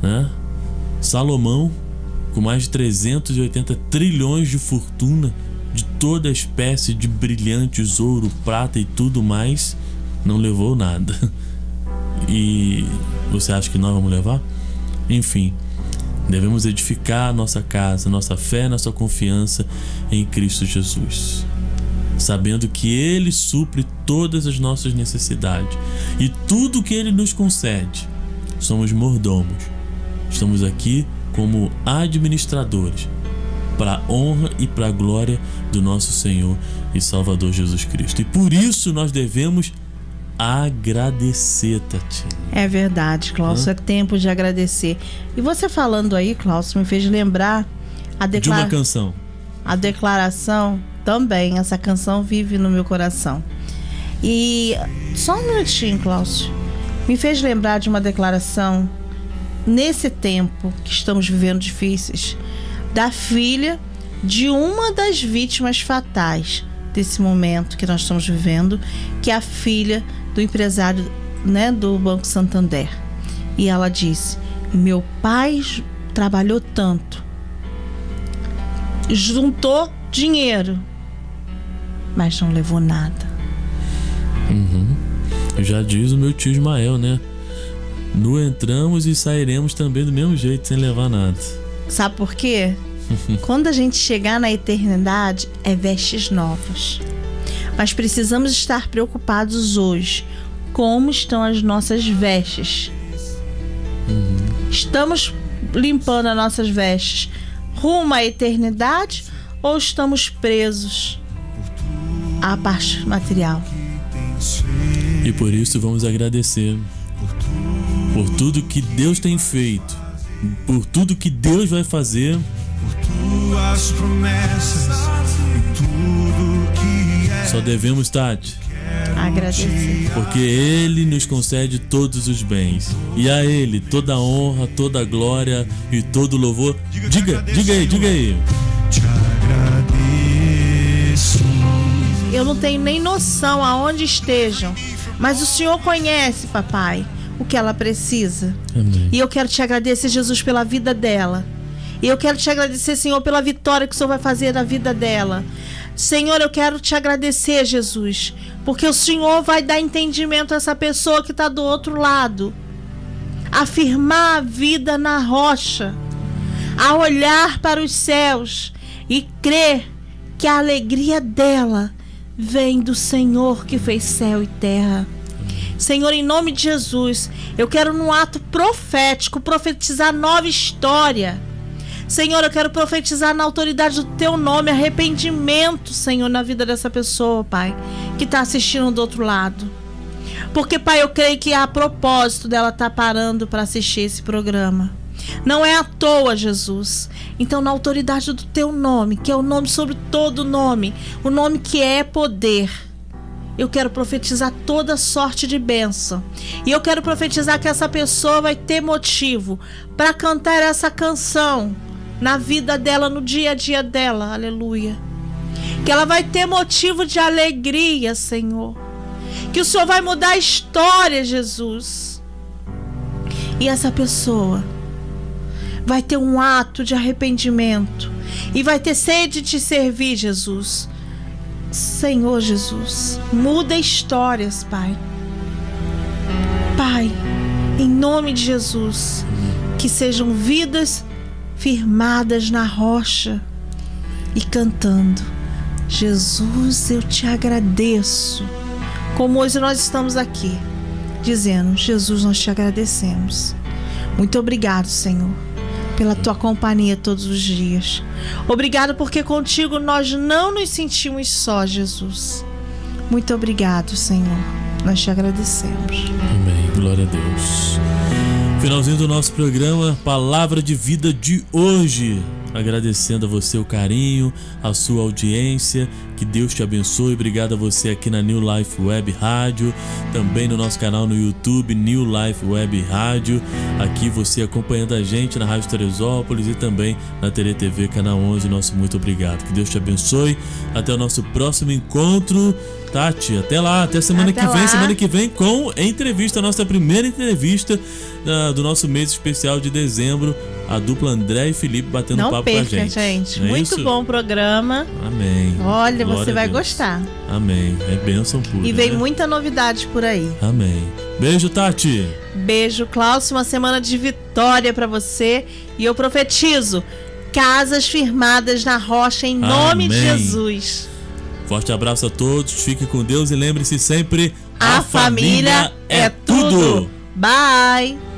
né? Salomão, com mais de 380 trilhões de fortuna, de toda espécie de brilhantes, ouro, prata e tudo mais, não levou nada. E você acha que nós vamos levar? Enfim, devemos edificar a nossa casa, nossa fé, nossa confiança em Cristo Jesus, sabendo que Ele supre todas as nossas necessidades e tudo que Ele nos concede. Somos mordomos. Estamos aqui como administradores para a honra e para a glória do nosso Senhor e Salvador Jesus Cristo. E por isso nós devemos agradecer, Tati. É verdade, Cláudio, é tempo de agradecer. E você falando aí, Cláudio, me fez lembrar de uma canção. A declaração também, essa canção vive no meu coração. E só um minutinho, Cláudio, me fez lembrar de uma declaração nesse tempo que estamos vivendo difíceis, da filha de uma das vítimas fatais desse momento que nós estamos vivendo, que é a filha do empresário, né, do Banco Santander. E ela disse: meu pai trabalhou tanto, juntou dinheiro, mas não levou nada. Já diz o meu tio Ismael, né? No entramos e sairemos também do mesmo jeito, sem levar nada. Sabe por quê? Quando a gente chegar na eternidade, é vestes novas. Mas precisamos estar preocupados hoje. Como estão as nossas vestes? Estamos limpando as nossas vestes rumo à eternidade ou estamos presos à parte material? E por isso vamos agradecer por tudo que Deus tem feito, por tudo que Deus vai fazer, por tuas promessas e tudo que é. Só devemos, Tati, agradecer, porque Ele nos concede todos os bens, e a Ele toda a honra, toda a glória e todo o louvor. Diga aí. Te agradeço. Eu não tenho nem noção aonde estejam, mas o Senhor conhece, papai, o que ela precisa. Amém. E eu quero te agradecer, Jesus, pela vida dela. E eu quero te agradecer, Senhor, pela vitória que o Senhor vai fazer na vida dela. Senhor, eu quero te agradecer, Jesus, porque o Senhor vai dar entendimento a essa pessoa que está do outro lado, a firmar a vida na rocha, a olhar para os céus e crer que a alegria dela vem do Senhor que fez céu e terra. Senhor, em nome de Jesus, eu quero num ato profético profetizar nova história. Senhor, eu quero profetizar na autoridade do Teu nome arrependimento, Senhor, na vida dessa pessoa, Pai, que está assistindo do outro lado. Porque, Pai, eu creio que a propósito dela estar parando para assistir esse programa. Não é à toa, Jesus. Então, na autoridade do Teu nome, que é o nome sobre todo nome, o nome que é poder, eu quero profetizar toda sorte de bênção. E eu quero profetizar que essa pessoa vai ter motivo para cantar essa canção na vida dela, no dia a dia dela. Aleluia. Que ela vai ter motivo de alegria, Senhor. Que o Senhor vai mudar a história, Jesus. E essa pessoa vai ter um ato de arrependimento e vai ter sede de te servir, Jesus. Senhor Jesus, muda histórias, Pai. Pai, em nome de Jesus, que sejam vidas firmadas na rocha e cantando: Jesus, eu te agradeço. Como hoje nós estamos aqui dizendo: Jesus, nós te agradecemos. Muito obrigado, Senhor, pela tua companhia todos os dias. Obrigado porque contigo nós não nos sentimos só, Jesus. Muito obrigado, Senhor. Nós te agradecemos. Amém. Glória a Deus. Finalzinho do nosso programa, palavra de vida de hoje. Agradecendo a você o carinho, a sua audiência, que Deus te abençoe. Obrigado a você aqui na New Life Web Rádio, também no nosso canal no YouTube, New Life Web Rádio. Aqui você acompanhando a gente na Rádio Teresópolis e também na TV Canal 11. Nosso muito obrigado. Que Deus te abençoe. Até o nosso próximo encontro. Tati, até lá, até semana que vem com entrevista, a nossa primeira entrevista do nosso mês especial de dezembro, a dupla André e Felipe batendo papo com a gente. Não perca, gente. Não é muito isso? bom programa. Amém. Olha, Glória você vai a Deus. gostar. Amém. É bênção pura. E vem né? muita novidade por aí. Amém. Beijo, Tati. Beijo, Cláudio. Uma semana de vitória pra você. E eu profetizo casas firmadas na rocha em nome de Amém. Jesus. Forte abraço a todos, fique com Deus e lembre-se sempre, A família é tudo. Bye!